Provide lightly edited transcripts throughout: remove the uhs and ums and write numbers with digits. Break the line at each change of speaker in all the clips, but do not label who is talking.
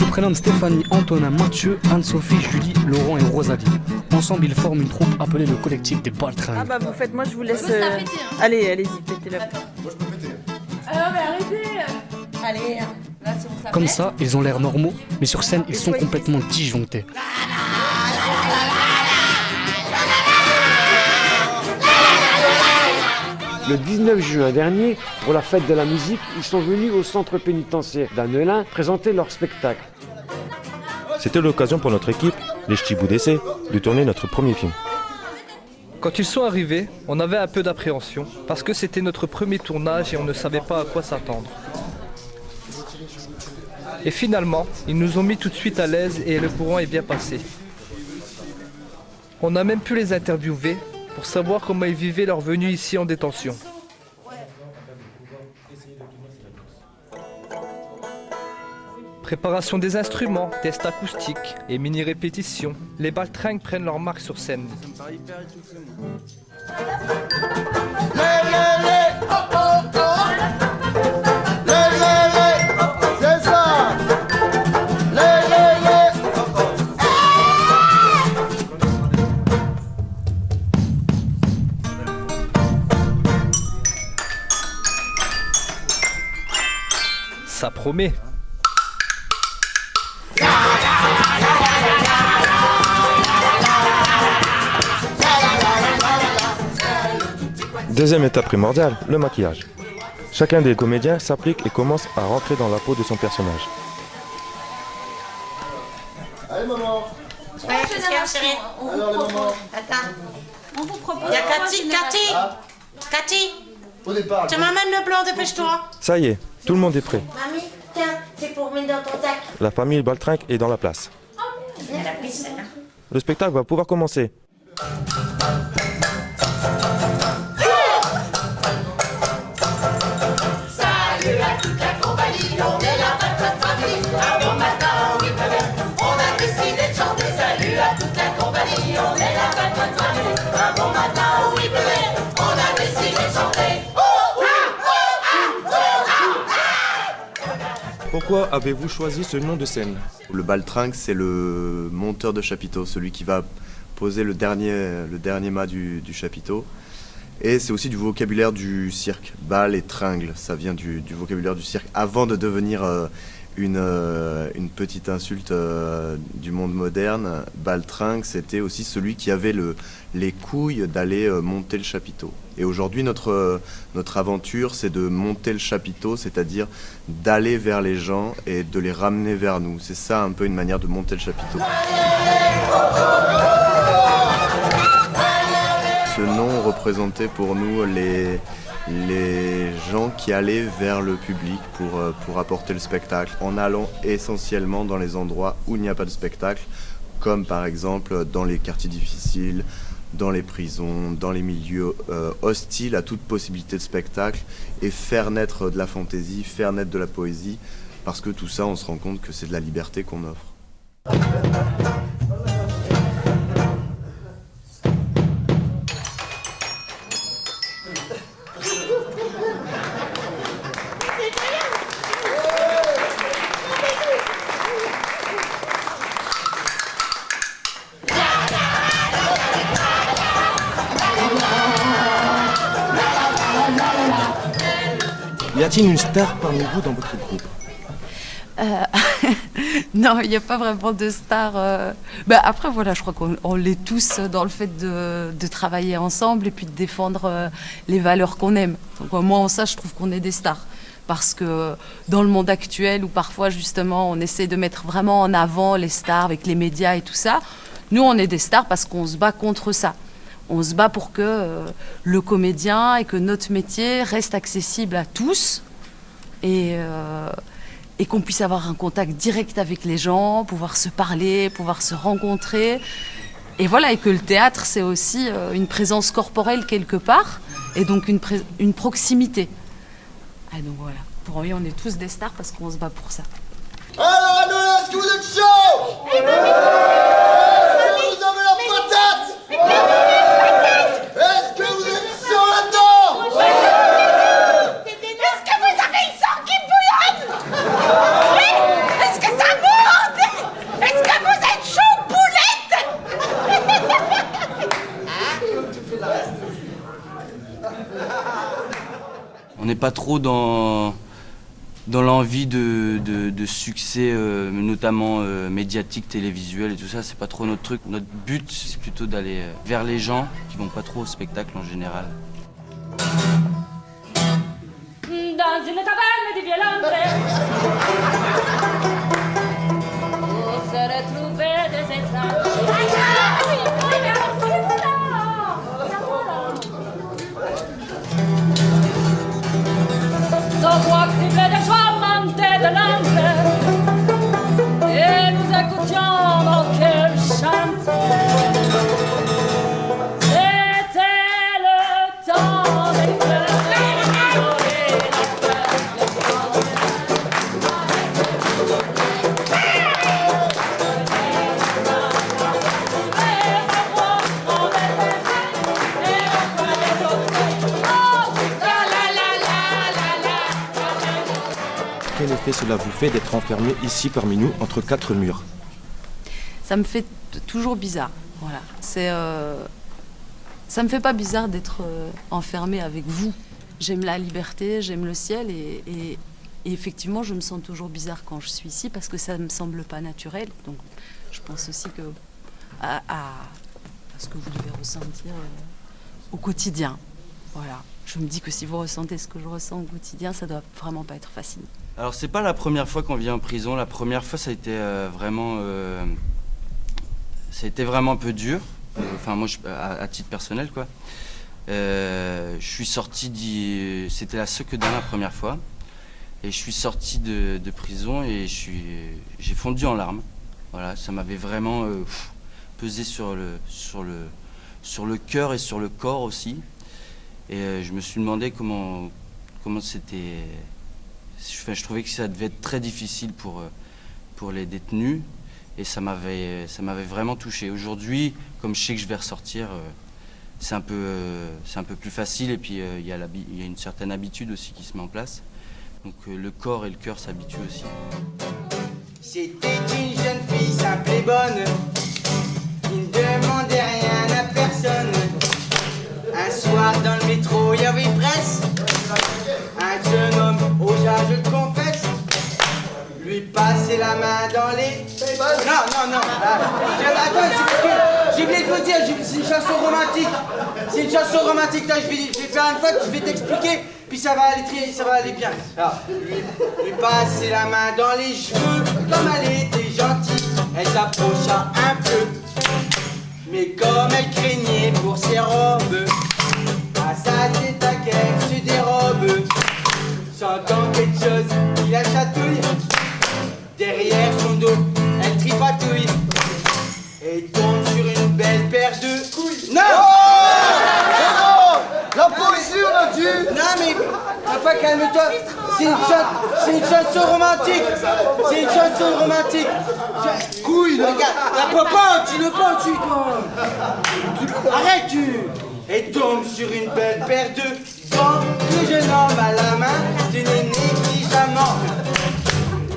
se prénomment Stéphanie, Antonin, Mathieu, Anne-Sophie, Julie, Laurent et Rosalie. Ensemble, ils forment une troupe appelée le collectif des Baltringues.
Ah bah vous faites, moi je vous laisse...
Moi, ça a pété, hein.
Allez-y, pétez-la.
Moi je peux péter.
Ah mais arrêtez.
Allez.
Là, si on
Comme ça, ils ont l'air normaux, mais sur scène, ils sont complètement disjonctés.
Le 19 juin dernier, pour la fête de la musique, ils sont venus au centre pénitentiaire d'Annelin présenter leur spectacle.
C'était l'occasion pour notre équipe, les Ch'tis Bouts d'essai, de tourner notre premier film.
Quand ils sont arrivés, on avait un peu d'appréhension, parce que c'était notre premier tournage et on ne savait pas à quoi s'attendre. Et finalement, ils nous ont mis tout de suite à l'aise et le courant est bien passé. On a même pu les interviewer pour savoir comment ils vivaient leur venue ici en détention. Préparation des instruments, tests acoustiques et mini-répétitions. Les Baltringues prennent leur marque sur scène. Ça promet.
Deuxième étape primordiale, le maquillage. Chacun des comédiens s'applique et commence à rentrer dans la peau de son personnage.
Allez maman.
Ouais, qu'est-ce qu'il y a, chérie?
Alors les mamans.
Attends,
On vous propose.
il y a Cathy. Cathy,
Au départ.
tu m'amènes le blanc, dépêche-toi.
Ça y est, tout le monde est prêt.
Mamie, tiens, c'est pour mettre dans ton sac.
La famille Baltringue est dans la place.
Il y a la prise, celle-là.
Le spectacle va pouvoir commencer. Pourquoi avez-vous choisi ce nom de scène?
Le baltringue, c'est le monteur de chapiteau, celui qui va poser le dernier mât du chapiteau. Et c'est aussi du vocabulaire du cirque. Bal et tringle, ça vient du vocabulaire du cirque. Avant de devenir une petite insulte du monde moderne, baltringue, c'était aussi celui qui avait les couilles d'aller monter le chapiteau. Et aujourd'hui, notre aventure, c'est de monter le chapiteau, c'est-à-dire d'aller vers les gens et de les ramener vers nous. C'est ça un peu une manière de monter le chapiteau. Ce nom représentait pour nous les gens qui allaient vers le public pour apporter le spectacle, en allant essentiellement dans les endroits où il n'y a pas de spectacle, comme par exemple dans les quartiers difficiles, dans les prisons, dans les milieux hostiles à toute possibilité de spectacle, et faire naître de la fantaisie, faire naître de la poésie, parce que tout ça, on se rend compte que c'est de la liberté qu'on offre.
Y a-t-il une star parmi vous dans votre groupe?
Non, il n'y a pas vraiment de star. Après, voilà, je crois qu'on l'est tous dans le fait de travailler ensemble et puis de défendre les valeurs qu'on aime. Donc moi, en ça, je trouve qu'on est des stars. Parce que dans le monde actuel, où parfois, justement, on essaie de mettre vraiment en avant les stars avec les médias et tout ça, nous, on est des stars parce qu'on se bat contre ça. On se bat pour que le comédien et que notre métier reste accessible à tous et qu'on puisse avoir un contact direct avec les gens, pouvoir se parler, pouvoir se rencontrer. Et voilà, et que le théâtre, c'est aussi une présence corporelle quelque part et donc une proximité. Et donc voilà, pour lui, on est tous des stars parce qu'on se bat pour ça.
Alors Annelin, est-ce que vous êtes chaud? Est-ce que vous avez la patate? Est-ce que vous êtes chaud là-dedans?
Est-ce que vous avez une sanguine bouillante? Oui. Est-ce que ça boue?
On n'est pas trop dans l'envie de succès, notamment médiatique, télévisuel et tout ça, c'est pas trop notre truc. Notre but, c'est plutôt d'aller vers les gens qui vont pas trop au spectacle en général.
Dans une taverne de Violante, on se retrouvait des étranges. Nos voix criblées de joie montaient de l'enfer et nous écoutions nos cœurs chanter. C'était le temps des fleurs.
Quel effet cela vous fait d'être enfermé ici parmi nous, entre 4 murs?
Ça me fait toujours bizarre. Voilà. Ça me fait pas bizarre d'être enfermée avec vous. J'aime la liberté, j'aime le ciel et effectivement, je me sens toujours bizarre quand je suis ici parce que ça me semble pas naturel. Donc, je pense aussi que à ce que vous devez ressentir au quotidien. Voilà. Je me dis que si vous ressentez ce que je ressens au quotidien, ça doit vraiment pas être facile.
Alors c'est pas la première fois qu'on vient en prison. La première fois, ça a été vraiment un peu dur. Enfin moi, à titre personnel quoi. Je suis sorti c'était la seconde la première fois. Et je suis sorti de prison et j'ai fondu en larmes. Voilà, ça m'avait vraiment pesé sur le cœur et sur le corps aussi. Et je me suis demandé comment c'était. Je trouvais que ça devait être très difficile pour les détenus et ça m'avait vraiment touché. Aujourd'hui, comme je sais que je vais ressortir, c'est un peu plus facile et puis il y a une certaine habitude aussi qui se met en place. Donc le corps et le cœur s'habituent aussi.
C'était une jeune fille simple et bonne qui ne demandait rien à personne. Un soir dans le métro, il y avait presse. Un jeune homme, au âge, je le confesse, lui passait la main dans les... Non. Attends, c'est parce que j'ai oublié de vous dire, c'est une chanson romantique. C'est une chanson romantique. Là, je vais faire une fois, je vais t'expliquer, puis ça va aller bien. Alors, lui passait la main dans les cheveux, comme elle était gentille, elle s'approcha un peu. Mais comme elle craignait pour ses robes, à sa tête à qu'elle se dérobe, sentant quelque chose qui la chatouille, derrière son dos, elle tripatouille et tombe sur une belle paire de couilles. Non!
La poésie, on a dit!
Non mais, papa, calme-toi. C'est une chanson romantique. C'est une chanson romantique. Couille, regarde. La papa, tu le penses, toi. Arrête, tu. Et tombe sur une belle paire de gants. Le jeune homme à la main tenait négligemment.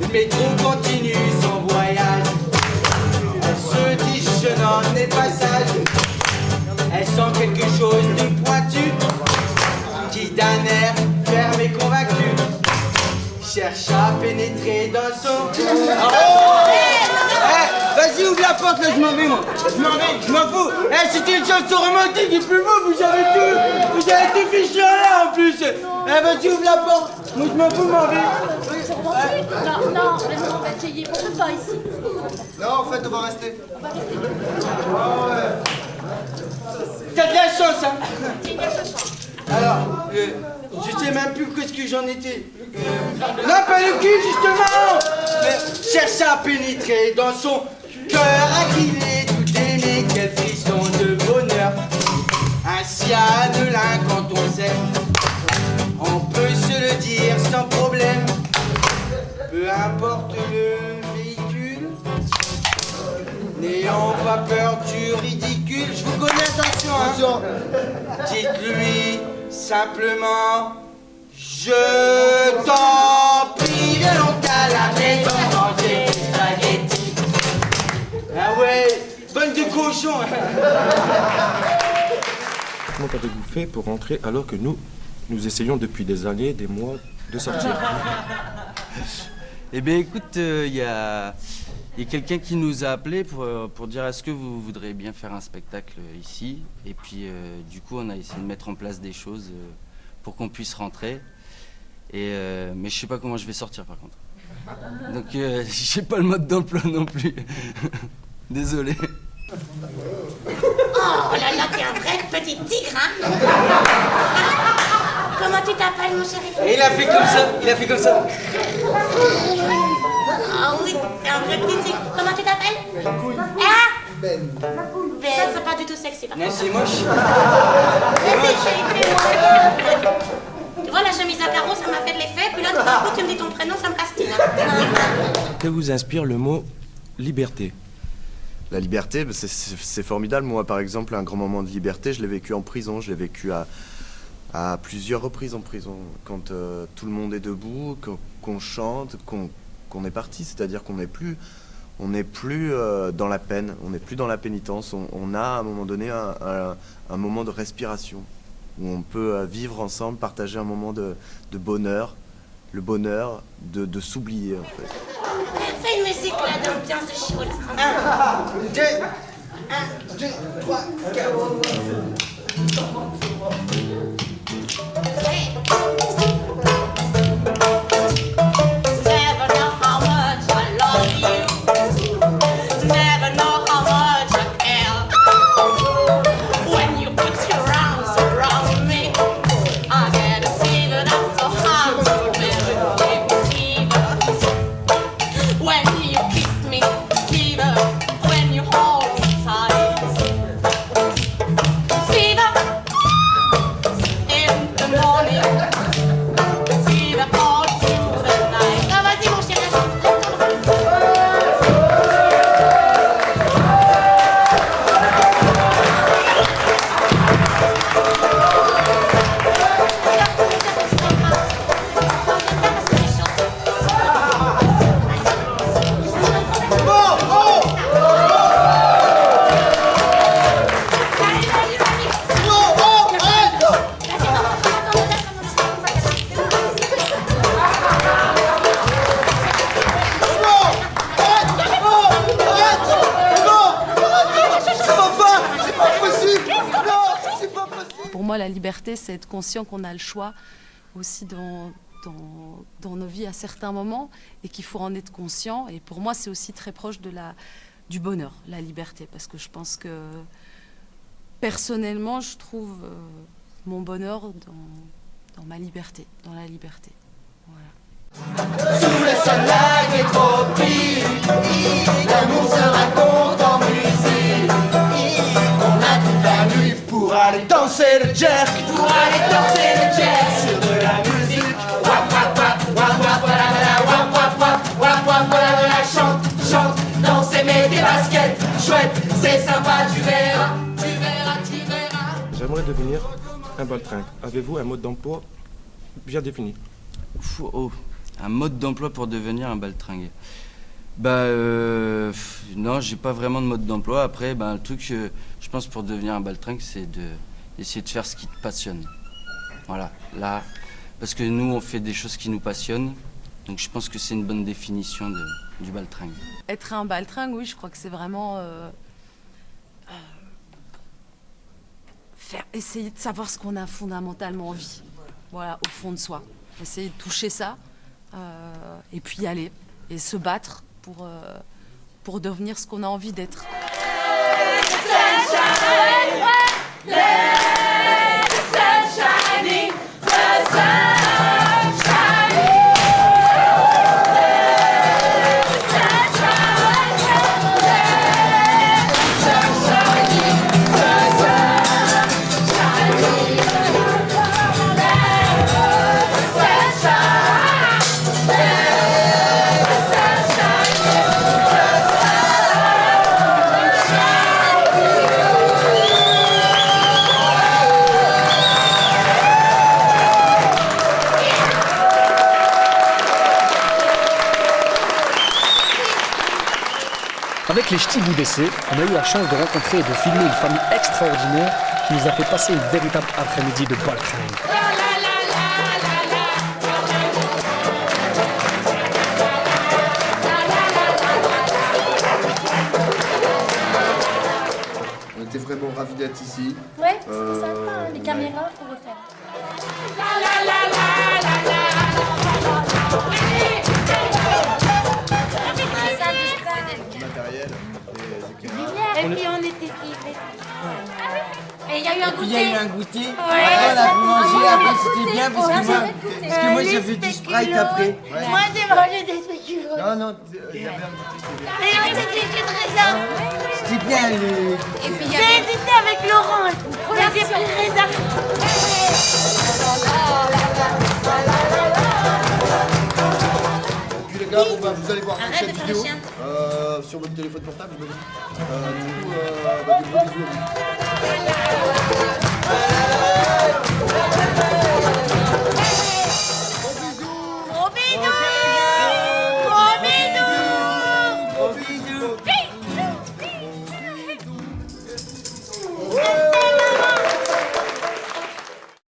Le métro continue son voyage. Elle se dit, je n'en ai pas sage. Elle sent quelque chose de pointu qui d'un air ferme et convaincu cherche à pénétrer dans son... Vas-y, ouvre la porte, là, je m'en vais, moi. Je m'en fous. C'était une chanson romantique, et plus vous avez tout fichu là, en plus. Vas-y, ouvre la porte. Moi, je m'en fous, m'en vais.
Non, mais on va essayer, on peut pas ici.
Non, en fait, on va rester.
T'as de la chance, hein. Alors, je sais même plus qu'est-ce que j'en étais. Non, pas le cul, justement. Cherche à pénétrer dans son cœur, à qu'il est tout aimé, quel frisson de bonheur. Ainsi à Anelin, quand on s'aime, on peut se le dire sans problème. Peu importe le véhicule, n'ayons pas peur du ridicule. Je vous connais, attention, hein. Dites-lui simplement, je t'en prie, viens à la maison manger des spaghettis. Ah ouais, bonne de cochon.
Comment avez-vous fait pour rentrer alors que nous Nous essayons depuis des années, des mois, de sortir.
Eh bien, écoute, il y a quelqu'un qui nous a appelé pour dire est-ce que vous voudriez bien faire un spectacle ici. Et puis, du coup, on a essayé de mettre en place des choses pour qu'on puisse rentrer. Mais je sais pas comment je vais sortir, par contre. Donc, je sais pas le mode d'emploi non plus. Désolé.
Oh là là, t'es un vrai petit tigre, hein. Comment tu t'appelles, mon chéri?
Et il a fait comme ça, il a fait comme ça.
Ah oui, c'est un vrai petit tigre. Comment tu t'appelles? Ah Ben. Ça, c'est pas du tout sexy, par
Non,
contre.
c'est moche.
Tu vois, la chemise à carreaux, ça m'a fait de l'effet. Puis là, tout d'un coup, tu me dis ton prénom, ça me castine.
Que vous inspire le mot liberté?
La liberté, c'est formidable. Moi, par exemple, un grand moment de liberté, je l'ai vécu en prison. Je l'ai vécu à plusieurs reprises en prison. Quand tout le monde est debout, qu'on chante, qu'on est parti. C'est-à-dire qu'on n'est plus dans la peine, on n'est plus dans la pénitence. On a à un moment donné un moment de respiration où on peut vivre ensemble, partager un moment de bonheur, le bonheur de s'oublier en fait.
Fais une musique là d'ambiance de chaud là.
1, 2, 3, 4.
Never know how much I love you. Never know how much I care. When you put your arms around me, I get a fever that's so hard to bear. Fever. When you kiss me, fever. When you hold me tight, fever. In the morning, fever all through the night. Ah, vas-y mon chéri.
Pour moi, la liberté, c'est être conscient qu'on a le choix aussi dans nos vies à certains moments et qu'il faut en être conscient. Et pour moi, c'est aussi très proche du bonheur, la liberté. Parce que je pense que, personnellement, je trouve mon bonheur dans ma liberté, dans la liberté. Voilà.
Sous le soleil des tropiques, l'amour se raconte en musique. On a toute la nuit pour aller danser le jerk, pour aller danser le jerk sur de la musique. Wap wap wap, wap wap voilà voilà, wap wap wap, wap wap voilà voilà, chante, chante, danser, mets des baskets, chouette, c'est sympa, tu verras, tu verras, tu verras.
J'aimerais devenir un baltringue. Avez-vous un mode d'emploi bien défini?
Un mode d'emploi pour devenir un baltringue. Non, j'ai pas vraiment de mode d'emploi. Après, le truc, je pense, pour devenir un baltringue, c'est d'essayer de faire ce qui te passionne. Voilà, là, parce que nous, on fait des choses qui nous passionnent. Donc, je pense que c'est une bonne définition du baltringue.
Être un baltringue, oui, je crois que c'est vraiment essayer de savoir ce qu'on a fondamentalement envie. Voilà, au fond de soi. Essayer de toucher ça et puis y aller et se battre pour devenir ce qu'on a envie d'être.
Avec les Ch'tis BDC, on a eu la chance de rencontrer et de filmer une famille extraordinaire qui nous a fait passer une véritable après-midi de baltringue.
être ici.
Ouais, c'était sympa, hein, les caméras, faut refaire.
Matériel, des éclairages.
Et puis on était filmés. Et il y a eu un goûter.
Il y a eu un goûter.
Ouais.
On a pu manger, après c'était bien parce que moi,
Parce que moi
j'ai fait du Sprite après.
Moi j'ai mangé des spéculoos.
Non, non, il y avait un goûter.
Et moi c'était du raisin.
C'était bien le...
Et puis j'ai hésité avec Laurent. On a des petits raisins.
Et puis les gars, bon, bah, vous allez voir
Arrête
cette
de faire
vidéo
le chien.
sur votre téléphone portable. Du coup, bah, des gros bisous à vous.
Gros bisous.